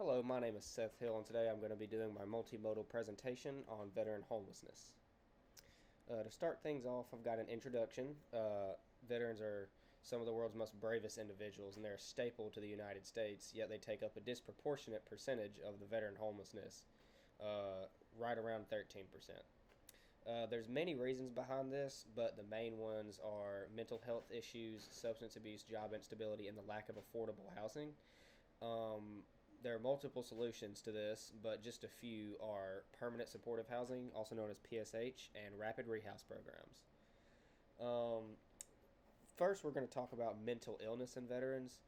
Hello, my name is Seth Hill, and today I'm going to be doing my multimodal presentation on veteran homelessness. To start things off, I've got an introduction. Veterans are some of the world's most bravest individuals, and they're a staple to the United States, yet they take up a disproportionate percentage of the veteran homelessness, right around 13%. There's many reasons behind this, but the main ones are mental health issues, substance abuse, job instability, and the lack of affordable housing. Um, there are multiple solutions to this, but just a few are permanent supportive housing, also known as PSH, and rapid rehouse programs. Um, First, we're going to talk about mental illness in veterans.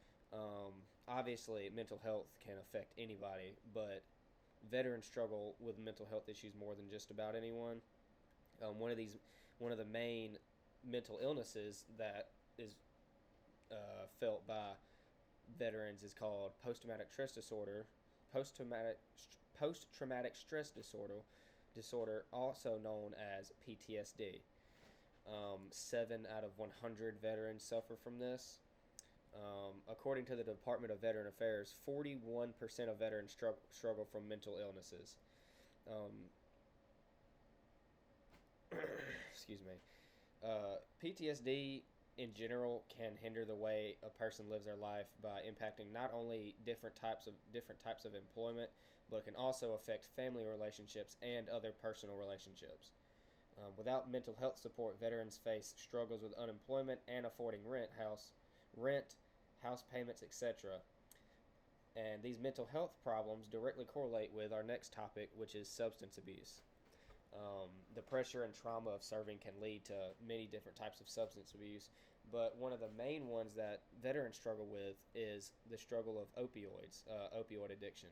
Obviously, mental health can affect anybody, but veterans struggle with mental health issues more than just about anyone. Um, one of these, one of the main mental illnesses that is felt by veterans is called post traumatic stress disorder, also known as PTSD. 7 out of 100 veterans suffer from this. According to the Department of Veteran Affairs, 41% of veterans struggle from mental illnesses. Um, Excuse me. PTSD in general can hinder the way a person lives their life by impacting not only different types of employment, but it can also affect family relationships and other personal relationships. Without mental health support, veterans face struggles with unemployment and affording rent, house payments, etc. And these mental health problems directly correlate with our next topic, which is substance abuse. The pressure and trauma of serving can lead to many different types of substance abuse, but one of the main ones that veterans struggle with is the struggle of opioid addiction.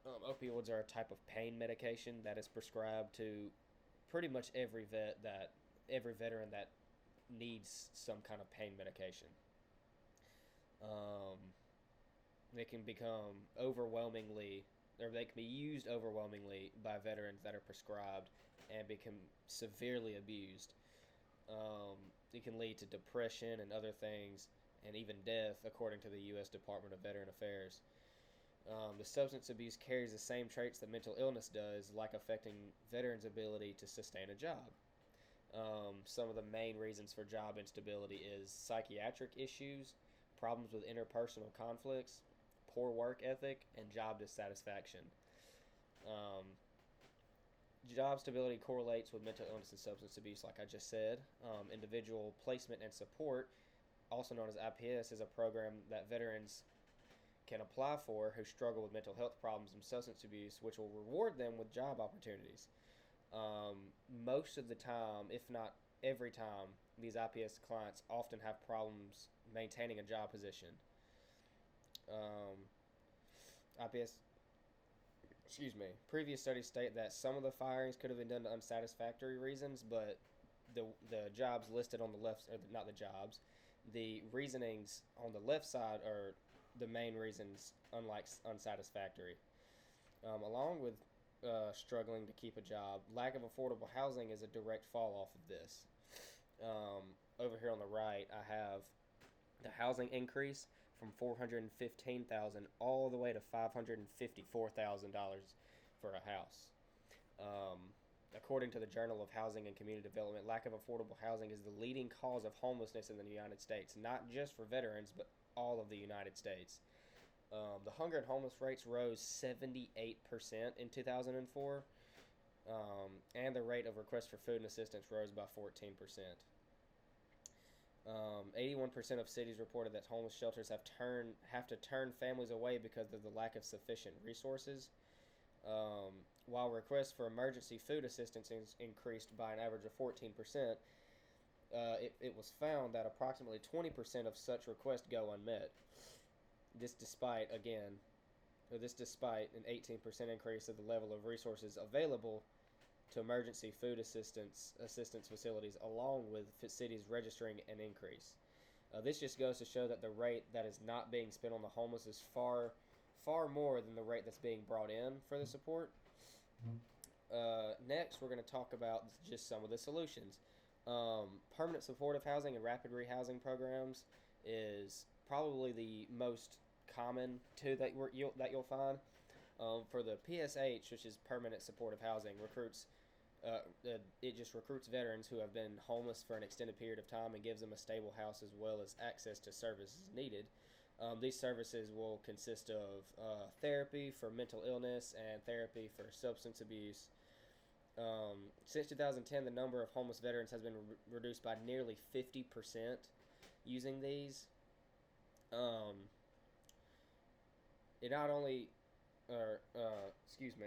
Opioids are a type of pain medication that is prescribed to pretty much every veteran that needs some kind of pain medication. Um, they can become overwhelmingly or they can be used overwhelmingly by veterans that are prescribed and become severely abused. It can lead to depression and other things, and even death, according to the U.S. Department of Veteran Affairs. The substance abuse carries the same traits that mental illness does, like affecting veterans' ability to sustain a job. Some of the main reasons for job instability is psychiatric issues, problems with interpersonal conflicts, poor work ethic, and job dissatisfaction. Um, Job stability correlates with mental illness and substance abuse, like I just said. Individual placement and support, also known as IPS, is a program that veterans can apply for who struggle with mental health problems and substance abuse, which will reward them with job opportunities. Most of the time, if not every time, these IPS clients often have problems maintaining a job position. Um, IPS, excuse me. Previous studies state that some of the firings could have been done to unsatisfactory reasons, but the jobs listed on the left, or not the jobs, the reasonings on the left side are the main reasons, unlike unsatisfactory. Along with struggling to keep a job, lack of affordable housing is a direct fall off of this. Over here on the right, I have the housing increase from 415,000 all the way to $554,000 for a house. According to the Journal of Housing and Community Development, lack of affordable housing is the leading cause of homelessness in the United States, not just for veterans, but all of the United States. The hunger and homeless rates rose 78% in 2004, and the rate of requests for food and assistance rose by 14%. 81% of cities reported that homeless shelters have to turn families away because of the lack of sufficient resources. While requests for emergency food assistance increased by an average of 14%, it was found that approximately 20% of such requests go unmet. This despite an 18% increase of the level of resources available to emergency food assistance facilities, along with cities registering an increase. This just goes to show that the rate that is not being spent on the homeless is far more than the rate that's being brought in for the support. Next, we're going to talk about just some of the solutions. Permanent supportive housing and rapid rehousing programs is probably the most common to that you'll find. For the PSH, which is Permanent Supportive Housing, it just recruits veterans who have been homeless for an extended period of time and gives them a stable house as well as access to services needed. These services will consist of therapy for mental illness and therapy for substance abuse. Since 2010, the number of homeless veterans has been reduced by nearly 50% using these. Um, it not only, excuse me,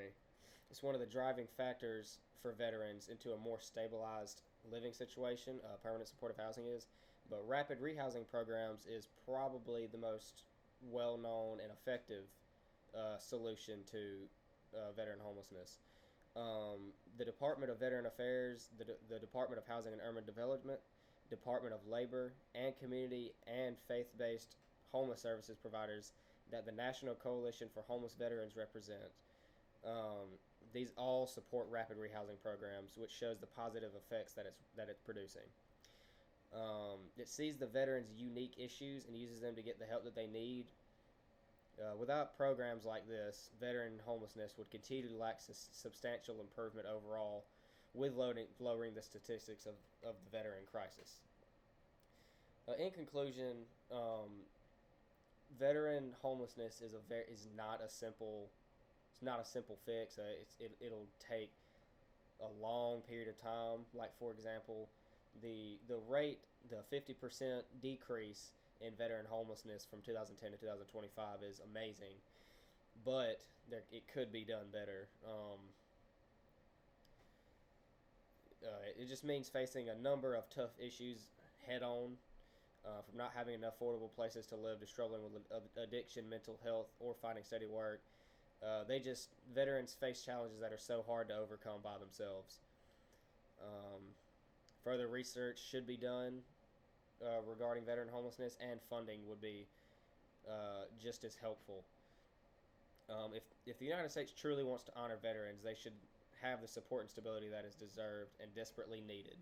it's one of the driving factors for veterans into a more stabilized living situation. Permanent supportive housing is, but rapid rehousing programs is probably the most well-known and effective solution to veteran homelessness. The Department of Veteran Affairs, the Department of Housing and Urban Development, Department of Labor, and community and faith-based homeless services providers that the National Coalition for Homeless Veterans represent. These all support rapid rehousing programs, which shows the positive effects that it's producing. It sees the veterans' unique issues and uses them to get the help that they need. Without programs like this, veteran homelessness would continue to lack substantial improvement overall, with lowering the statistics of the veteran crisis. In conclusion, veteran homelessness is not a simple fix. It'll take a long period of time. Like, for example, the 50% decrease in veteran homelessness from 2010 to 2025 is amazing, but it could be done better. It just means facing a number of tough issues head on, from not having enough affordable places to live to struggling with addiction, mental health, or finding steady work. Veterans face challenges that are so hard to overcome by themselves. Further research should be done regarding veteran homelessness, and funding would be just as helpful. If the United States truly wants to honor veterans, they should have the support and stability that is deserved and desperately needed.